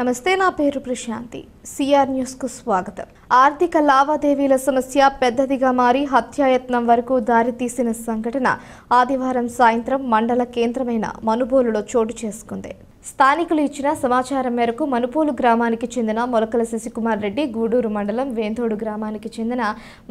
నమస్తే, నా పేరు ప్రశాంతి. సిఆర్ న్యూస్ కు స్వాగతం. ఆర్థిక లావాదేవీల సమస్య పెద్దదిగా మారి హత్యాయత్నం వరకు దారితీసిన సంఘటన ఆదివారం సాయంత్రం మండల కేంద్రమైన మనుబోలులో చోటు చేసుకుంది. స్థానికులు ఇచ్చిన సమాచారం మేరకు మనుబోలు గ్రామానికి చెందిన మొలకల శశికుమార్ రెడ్డి, గూడూరు మండలం వేంతోడు గ్రామానికి చెందిన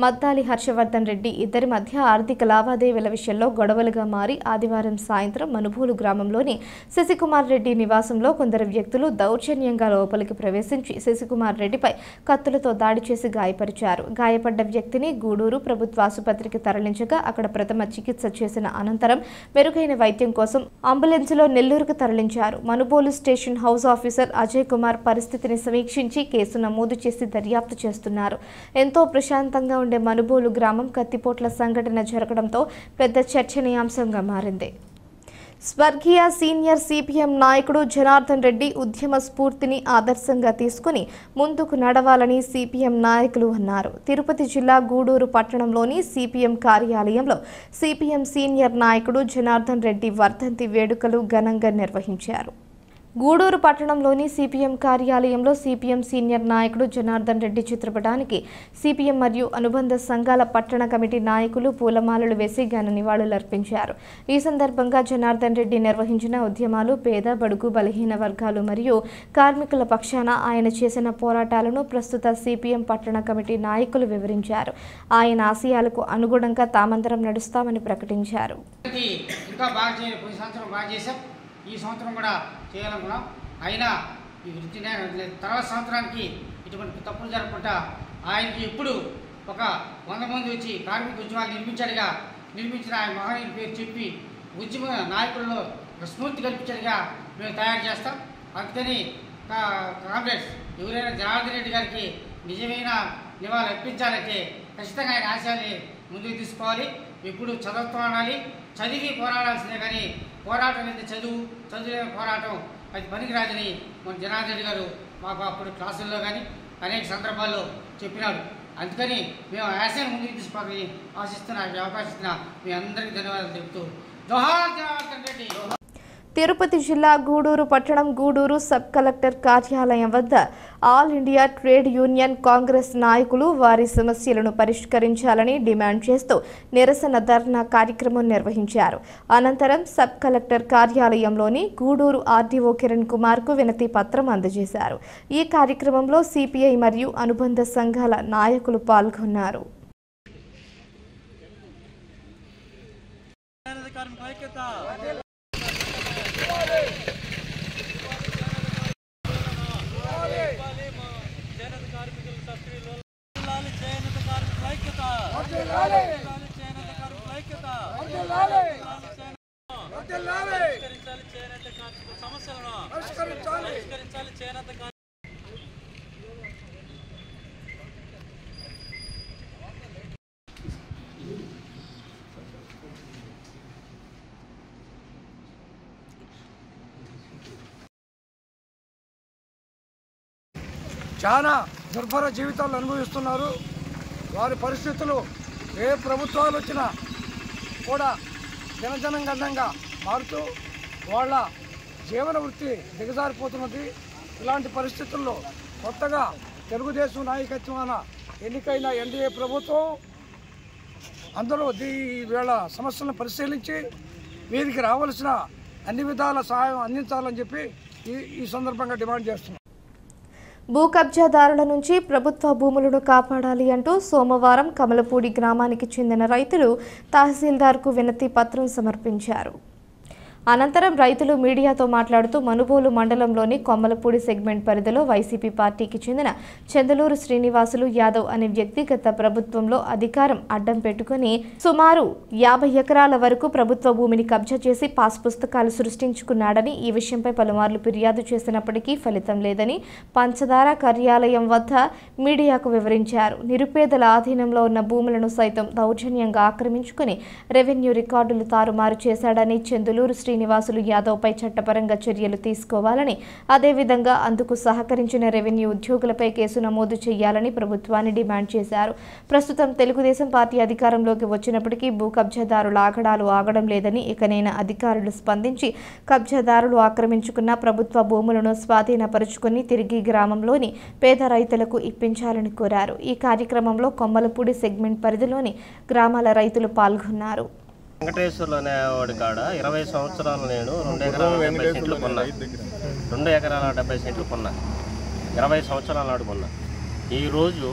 మద్దాలి హర్షవర్ధన్ రెడ్డి ఇద్దరి మధ్య ఆర్థిక లావాదేవీల విషయంలో గొడవలుగా మారి ఆదివారం సాయంత్రం మనుబోలు గ్రామంలోని శశికుమార్ రెడ్డి నివాసంలో కొందరు వ్యక్తులు దౌర్జన్యంగా లోపలికి ప్రవేశించి శశికుమార్ రెడ్డిపై కత్తులతో దాడి చేసి గాయపరిచారు. గాయపడ్డ వ్యక్తిని గూడూరు ప్రభుత్వ ఆసుపత్రికి తరలించగా అక్కడ ప్రథమ చికిత్స చేసిన అనంతరం మెరుగైన వైద్యం కోసం అంబులెన్సులో నెల్లూరుకు తరలించారు. Manubolu station house officer Ajay Kumar పరిస్థితిని సమీక్షించి కేసు నమోదు చేసి దర్యాప్తు చేస్తున్నారు. ఎంతో ప్రశాంతంగా ఉండే మనుబోలు గ్రామం కత్తిపోట్ల సంఘటన జరగడంతో పెద్ద చర్చనీయాంశంగా మారింది. స్వర్గీయ సీనియర్ సిపిఎం నాయకుడు జనార్దన్ రెడ్డి ఉద్యమ స్ఫూర్తిని ఆదర్శంగా తీసుకుని ముందుకు నడవాలని సిపిఎం నాయకులు అన్నారు. తిరుపతి జిల్లా గూడూరు పట్టణంలోని సిపిఎం కార్యాలయంలో సిపిఎం సీనియర్ నాయకుడు జనార్దన్ రెడ్డి వర్ధంతి వేడుకలు ఘనంగా నిర్వహించారు. గూడూరు పట్టణంలోని సిపిఎం కార్యాలయంలో సిపిఎం సీనియర్ నాయకుడు జనార్దన్ రెడ్డి చిత్రపటానికి సిపిఎం మరియు అనుబంధ సంఘాల పట్టణ కమిటీ నాయకులు పూలమాలలు వేసి ఘన నివాళులర్పించారు. ఈ సందర్భంగా జనార్దన్ రెడ్డి నిర్వహించిన ఉద్యమాలు, పేద బడుగు బలహీన వర్గాలు మరియు కార్మికుల పక్షాన ఆయన చేసిన పోరాటాలను ప్రస్తుత సిపిఎం పట్టణ కమిటీ నాయకులు వివరించారు. ఆయన ఆశయాలకు అనుగుణంగా తామందరం నడుస్తామని ప్రకటించారు. ఈ సంవత్సరం కూడా చేయాలనుకున్నాం. అయినా ఈ తర్వాత సంవత్సరానికి ఇటువంటి తప్పులు జరగకుండా ఆయనకి ఎప్పుడు ఒక 100 మంది వచ్చి కార్మిక ఉద్యమాలు నిర్మించిన ఆయన మహనీయుల పేరు చెప్పి ఉద్యమ నాయకుల్లో స్ఫూర్తి కల్పించడిగా మేము తయారు చేస్తాం. అందుకని కాంగ్రెస్ ఎవరైనా జనార్దన్ రెడ్డి గారికి నిజమైన నివాళులు అర్పించాలంటే ఖచ్చితంగా ఆయన ఆశయాన్ని ముందుకు తీసుకోవాలి. ఎప్పుడు చదువుతూ ఉండాలి, చదివి పోరాడాల్సిందే. కానీ పోరాటం అనేది చదువులే పోరాటం అది పనికిరాదని మన జనార్దన్ రెడ్డి గారు మాకు అప్పుడు క్లాసుల్లో కానీ అనేక సందర్భాల్లో చెప్పినాడు. అందుకని మేము ఆశయాన్ని ముందుకు తీసుకోవాలని ఆశిస్తున్నా. అవకాశం ఇస్తున్నా మీ అందరికీ ధన్యవాదాలు తెలుపుతూ జోహార్ జనార్దన్ రెడ్డి. తిరుపతి జిల్లా గూడూరు పట్టణం గూడూరు సబ్ కలెక్టర్ కార్యాలయం వద్ద all India trade union Congress నాయకులు వారి సమస్యలను పరిష్కరించాలని డిమాండ్ చేస్తూ నిరసన ధర్నా కార్యక్రమం నిర్వహించారు. అనంతరం సబ్ కలెక్టర్ కార్యాలయంలోని గూడూరు ఆర్డీఓ కిరణ్ కుమార్ కు వినతి పత్రం అందజేశారు. ఈ కార్యక్రమంలో సిపిఐ మరియు అనుబంధ సంఘాల నాయకులు పాల్గొన్నారు. చాలా దుర్భర జీవితాలు అనుభవిస్తున్నారు. వారి పరిస్థితులు ఏ ప్రభుత్వాలు వచ్చినా కూడా జనజనంగా మారుతూ వాళ్ళ జీవన వృత్తి దిగజారిపోతున్నది. ఇలాంటి పరిస్థితుల్లో కొత్తగా తెలుగుదేశం నాయకత్వాన ఎన్నికైన ఎన్డీఏ ప్రభుత్వం అందరూ వీళ్ళ సమస్యలను పరిశీలించి వీరికి రావాల్సిన అన్ని విధాల సహాయం అందించాలని చెప్పి ఈ సందర్భంగా డిమాండ్ చేస్తున్నాం. భూ కబ్జాదారుల నుంచి ప్రభుత్వ భూములను కాపాడాలి అంటూ సోమవారం కమలపూడి గ్రామానికి చెందిన రైతులు తహసీల్దార్కు వినతి పత్రం సమర్పించారు. అనంతరం రైతులు మీడియాతో మాట్లాడుతూ మనుబోలు మండలంలోని కొమ్మలపూడి సెగ్మెంట్ పరిధిలో వైసీపీ పార్టీకి చెందిన చందలూరు శ్రీనివాసులు యాదవ్ అనే వ్యక్తి గత ప్రభుత్వంలో అధికారం అడ్డం పెట్టుకుని సుమారు 50 ఎకరాల వరకు ప్రభుత్వ భూమిని కబ్జా చేసి పాస్ పుస్తకాలు సృష్టించుకున్నాడని, ఈ విషయంపై పలుమార్లు ఫిర్యాదు చేసినప్పటికీ ఫలితం లేదని పంచదార కార్యాలయం వద్ద మీడియాకు వివరించారు. నిరుపేదల ఆధీనంలో ఉన్న భూములను సైతం దౌర్జన్యంగా ఆక్రమించుకుని రెవెన్యూ రికార్డులు తారుమారు చేశాడని చందలూరు శ్రీనివాసులు యాదవ్పై చట్టపరంగా చర్యలు తీసుకోవాలని, అదేవిధంగా అందుకు సహకరించిన రెవెన్యూ ఉద్యోగులపై కేసు నమోదు చేయాలని ప్రభుత్వాన్ని డిమాండ్ చేశారు. ప్రస్తుతం తెలుగుదేశం పార్టీ అధికారంలోకి వచ్చినప్పటికీ భూ కబ్జాదారుల ఆగడాలు ఆగడం లేదని, ఇకనైనా అధికారులు స్పందించి కబ్జాదారులు ఆక్రమించుకున్న ప్రభుత్వ భూములను స్వాధీనపరుచుకుని తిరిగి గ్రామంలోని పేద రైతులకు ఇప్పించాలని కోరారు. ఈ కార్యక్రమంలో కొమ్మలపూడి సెగ్మెంట్ పరిధిలోని గ్రామాల రైతులు పాల్గొన్నారు. వెంకటేశ్వర్లు అనేవాడి కాడ 20 సంవత్సరాలు నేను 2 ఎకరాల 70 సెంట్లు కొన్నా. 2 ఎకరాల 70 సెంట్లు కొన్నా. 20 సంవత్సరాల నాడు కొన్నా. ఈరోజు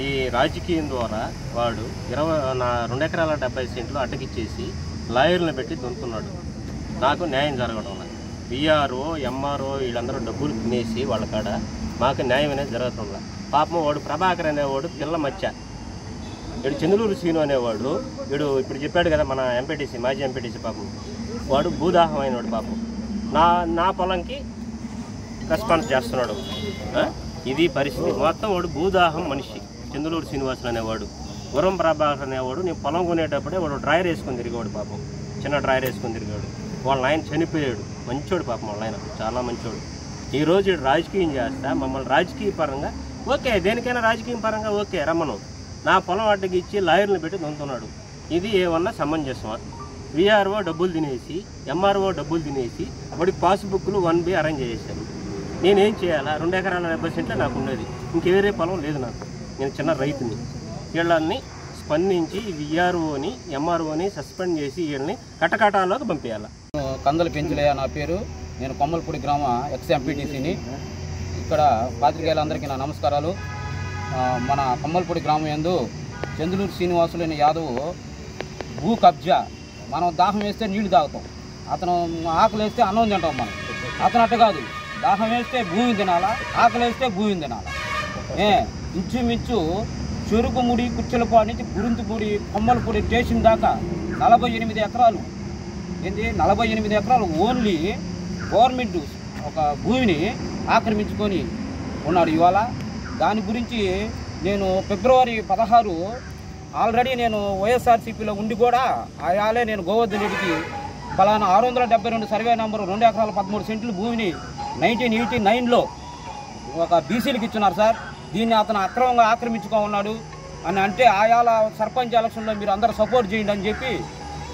ఈ రాజకీయం ద్వారా వాడు 2 ఎకరాల 70 సెంట్లు అడ్డకిచ్చేసి లాయర్లను పెట్టి దున్నుతున్నాడు. నాకు న్యాయం జరగడం లేదు. విఆర్ఓ ఎంఆర్ఓ వీళ్ళందరూ డబ్బులు తినేసి వాళ్ళ కాడ మాకు న్యాయం అనేది జరగటం లేదు. పాపం వాడు ప్రభాకర్ అనేవాడు పిల్ల మచ్చ, వీడు చంద్రూరు శ్రీను అనేవాడు, వీడు ఇప్పుడు చెప్పాడు కదా మన ఎంపీటీసీ, మాజీ ఎంపీటీసీ, పాపం వాడు భూదాహం అయినవాడు. పాపం నా పొలంకి రెస్పాన్స్ చేస్తున్నాడు. ఇది పరిస్థితి. మొత్తం వాడు భూదాహం మనిషి. చంద్రూరు శ్రీనివాసులు అనేవాడు, గుర్రం ప్రభాకర్ అనేవాడు, నేను పొలం కొనేటప్పుడే వాడు డ్రైవర్ వేసుకొని తిరిగాడు. పాపం చిన్న డ్రైవర్ వేసుకొని తిరిగాడు. వాళ్ళ ఆయన చనిపోయాడు. మంచోడు పాపం, వాళ్ళ ఆయన చాలా మంచోడు. ఈరోజు రాజకీయం చేస్తా మమ్మల్ని రాజకీయ పరంగా ఓకే, దేనికైనా రాజకీయ పరంగా ఓకే రమ్మను, నా పొలం అడ్డకి ఇచ్చి లాయర్ని పెట్టి దొంగతున్నాడు. ఇది ఏమన్నా సమంజసమా? విఆర్ఓ డబ్బులు తినేసి ఎంఆర్ఓ డబ్బులు తినేసి వాడికి పాస్బుక్లు 1B అరేంజ్ చేసేసారు. నేనేం చేయాలా? 2 ఎకరాల 70 సెంట్లు నాకు ఉన్నది, ఇంకేరే పొలం లేదు నాకు. నేను చిన్న రైతుని. వీళ్ళని స్పందించి విఆర్ఓని ఎంఆర్ఓని సస్పెండ్ చేసి వీళ్ళని కటకటాల్లోకి పంపించాలి. కందల పెంచులయ్య నా పేరు. నేను కొమ్మలపూడి గ్రామ ఎక్స్ ఎంపీటీసీని. ఇక్కడ పాత్రికేయులందరికీ నా నమస్కారాలు. మన కొమ్మలపూడి గ్రామం యందు చంద్రూరు శ్రీనివాసులు అనే యాదవ్ భూ కబ్జా. మనం దాహం వేస్తే నీళ్లు తాగుతాం, అతను ఆకలి వేస్తే అన్నం తింటాం. మనం అతను అట్ట కాదు, దాహం వేస్తే భూమి తినాలా, ఆకలి వేస్తే భూమి తినాలా. ఇంచుమించు చెరుకుముడి కుర్చలపాడు నుంచి గురింతుపూడి కొమ్మలపూడి స్టేషన్ దాకా 48 ఎకరాలు. ఏంటి 48 ఎకరాలు ఓన్లీ గవర్నమెంట్ ఒక భూమిని ఆక్రమించుకొని ఉన్నాడు ఇవాళ. దాని గురించి నేను ఫిబ్రవరి 16 ఆల్రెడీ నేను వైఎస్ఆర్సీపీలో ఉండి కూడా ఆయాలే నేను గోవర్ధన్ రెడ్డికి ఫలానా 672 సర్వే నెంబరు 2 ఎకరాల 13 సెంట్లు భూమిని 1989లో ఒక బీసీలకు ఇచ్చున్నారు సార్. దీన్ని అతను అక్రమంగా ఆక్రమించుకో ఉన్నాడు అని అంటే ఆయాల సర్పంచ్ ఎలక్షన్లో మీరు అందరూ సపోర్ట్ చేయండి అని చెప్పి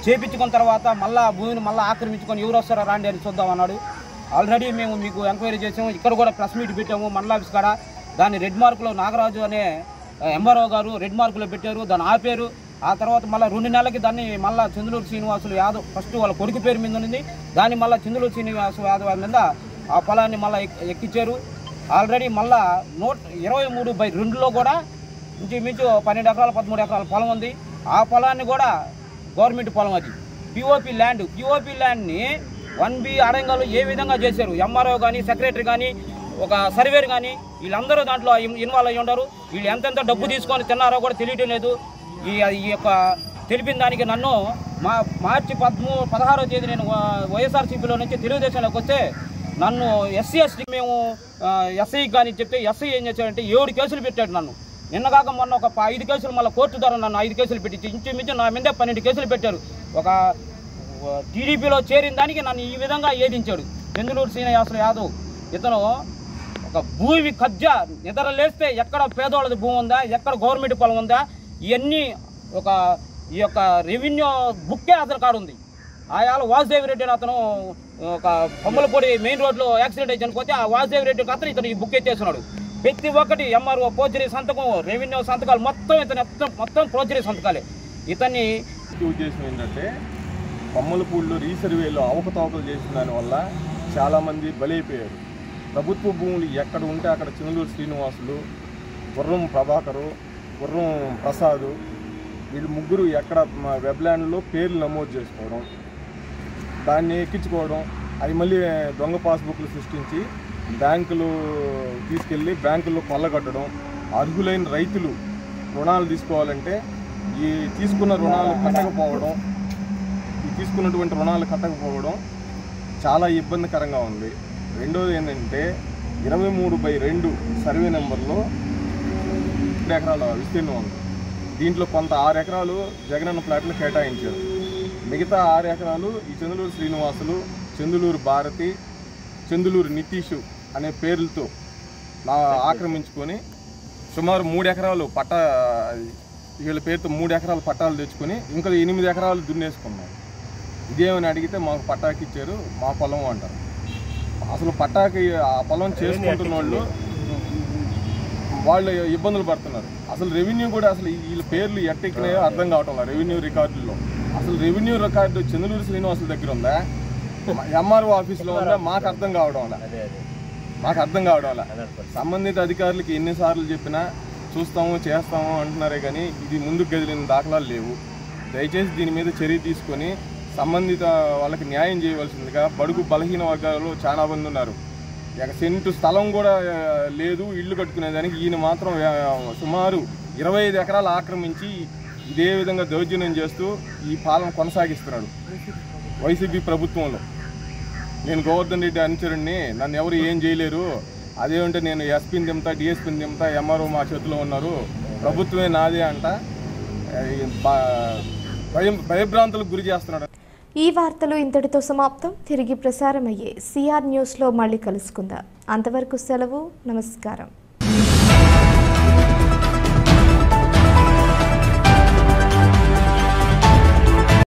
చేపించుకున్న తర్వాత మళ్ళీ భూమిని మళ్ళీ ఆక్రమించుకొని ఎవరు వస్తారో రాండి అని చూద్దామన్నాడు. ఆల్రెడీ మేము మీకు ఎంక్వైరీ చేసాము, ఇక్కడ కూడా ప్రెస్ మీట్ పెట్టాము మండల ఆఫీస్ కాడ. దాన్ని రెడ్ మార్కులో నాగరాజు అనే ఎంఆర్ఓ గారు రెడ్ మార్కులో పెట్టారు, దాన్ని ఆపారు. ఆ తర్వాత మళ్ళీ 2 నెలలకి దాన్ని మళ్ళీ చంద్రూరు శ్రీనివాసులు యాదవ్ ఫస్ట్ వాళ్ళ కొడుకు పేరు మీద ఉంది, దాన్ని మళ్ళీ చంద్రూరు శ్రీనివాసులు యాదవ్ మీద ఆ పొలాన్ని మళ్ళీ ఎక్కించారు. ఆల్రెడీ మళ్ళీ 123/2లో కూడా ఇంచుమించు 12 ఎకరాల 13 ఎకరాల పొలం ఉంది. ఆ పొలాన్ని కూడా గవర్నమెంట్ పొలం, అది పిఓపి ల్యాండ్ని 1B అడంగాలు ఏ విధంగా చేశారు. ఎంఆర్ఓ కానీ సెక్రటరీ కానీ ఒక సర్వేర్ కానీ వీళ్ళందరూ దాంట్లో ఇన్వాల్వ్ అయ్యి ఉంటారు. వీళ్ళు ఎంతెంత డబ్బు తీసుకొని తిన్నారో కూడా తెలియటం లేదు. ఈ యొక్క తెలిపిన దానికి నన్ను మార్చి 16వ తేదీ నేను వైఎస్ఆర్సీపీలో నుంచి తెలుగుదేశంలోకి వస్తే నన్ను SC/ST మేము ఎస్ఐకి కానీ చెప్తే ఎస్ఐ ఏం చేశాడంటే 7 కేసులు పెట్టాడు నన్ను. నిన్నగాక మొన్న ఒక 5 కేసులు మళ్ళీ కోర్టు ద్వారా నన్ను 5 కేసులు పెట్టి ఇంచుమించు నా మీద 12 కేసులు పెట్టారు. ఒక టీడీపీలో చేరిన దానికి నన్ను ఈ విధంగా ఏదించాడు చంద్రూరు శ్రీనివాసులు యాదవ్. ఇతను ఒక భూమి కబ్జా నిద్రలేస్తే ఎక్కడ పేదోళ్ళది భూమి ఉందా, ఎక్కడ గవర్నమెంట్ పొలం ఉందా, ఇవన్నీ ఈ యొక్క రెవెన్యూ బుక్కే అతని కాడు ఉంది. ఆయాల వాసుదేవి రెడ్డి అని అతను ఒక కొమ్మలపూడి మెయిన్ రోడ్లో యాక్సిడెంట్ అయి చనిపోతే ఆ వాసుదేవి రెడ్డి అతను ఇతను ఈ బుక్ ఎత్తేస్తున్నాడు. ప్రతి ఒక్కటి ఎంఆర్ఓ పోర్చరీ సంతకం, రెవెన్యూ సంతకాలు మొత్తం పోర్చరీ సంతకాలే. ఇతన్ని ఉద్దేశం ఏంటంటే కొమ్మలపూడిలో రీసర్వేలో అవకతవకలు చేసిన దానివల్ల చాలామంది బలైపోయారు. ప్రభుత్వ భూములు ఎక్కడ ఉంటే అక్కడ చంద్రూరు శ్రీనివాసులు, గుర్రం ప్రభాకరు, గుర్రం ప్రసాదు వీళ్ళు ముగ్గురు ఎక్కడ వెబ్లాండ్లో పేర్లు నమోదు చేసుకోవడం, దాన్ని ఎక్కించుకోవడం, అది మళ్ళీ దొంగ పాస్బుక్లు సృష్టించి బ్యాంకులు తీసుకెళ్ళి బ్యాంకుల్లో కొల్లగొట్టడం, అర్హులైన రైతులు రుణాలు తీసుకోవాలంటే ఈ తీసుకున్నటువంటి రుణాలు కట్టకపోవడం చాలా ఇబ్బందికరంగా ఉంది. రెండోది ఏంటంటే 23/2 సర్వే నెంబర్లో 2 ఎకరాల విస్తీర్ణం ఉంది. దీంట్లో కొంత 6 ఎకరాలు జగనన్న ప్లాట్లు కేటాయించారు. మిగతా 6 ఎకరాలు ఈ చందులూరు శ్రీనివాసులు, చందులూరు భారతి, చందులూరు నితీషు అనే పేర్లతో ఆక్రమించుకొని సుమారు 3 ఎకరాలు వీళ్ళ పేరుతో 3 ఎకరాలు పట్టాలు తెచ్చుకొని ఇంకా 8 ఎకరాలు దున్నేసుకున్నారు. ఇదేమని అడిగితే మాకు పట్టాకి ఇచ్చారు, మా పొలం అంటారు. అసలు పట్టాకి ఆ పొలం చేసుకుంటున్న వాళ్ళు ఇబ్బందులు పడుతున్నారు. అసలు రెవెన్యూ కూడా అసలు వీళ్ళ పేర్లు ఎట్టెక్కినాయో అర్థం కావటం లేదు. రెవెన్యూ రికార్డుల్లో అసలు రెవెన్యూ రికార్డు చంద్రలూరు శ్రీనివాసుల దగ్గర ఉందా, ఎంఆర్ఓ ఆఫీస్లో ఉందా, మాకు అర్థం కావడం వల్ల సంబంధిత అధికారులకి ఎన్నిసార్లు చెప్పినా చూస్తాము చేస్తాము అంటున్నారే కానీ ఇది ముందుకు కదిలిన దాఖలాలు లేవు. దయచేసి దీని మీద చర్య తీసుకొని సంబంధిత వాళ్ళకి న్యాయం చేయవలసిందిగా. బడుగు బలహీన వర్గాలలో చాలా మంది ఉన్నారు. సెంటు స్థలం కూడా లేదు ఇల్లు కట్టుకునేదానికి. ఈయన మాత్రం సుమారు 25 ఎకరాలు ఆక్రమించి ఇదే విధంగా దౌర్జన్యం చేస్తూ ఈ పాలన కొనసాగిస్తున్నాడు వైసీపీ ప్రభుత్వంలో. నేను గోవర్ధన్ రెడ్డి అనుచరుణ్ణి, నన్ను ఎవరు ఏం చేయలేరు, అదేమంటే నేను ఎస్పీని దింపుతా, డిఎస్పీని దింపుతా, ఎంఆర్ఓ మా చేతిలో ఉన్నారు, ప్రభుత్వమే నాదే అంట భయభ్రాంతులకు గురి చేస్తున్నాడు. ఈ వార్తలు ఇంతటితో సమాప్తం. తిరిగి ప్రసారమయ్యే సిఆర్ న్యూస్లో మళ్ళీ కలుసుకుందాం. అంతవరకు సెలవు. నమస్కారం.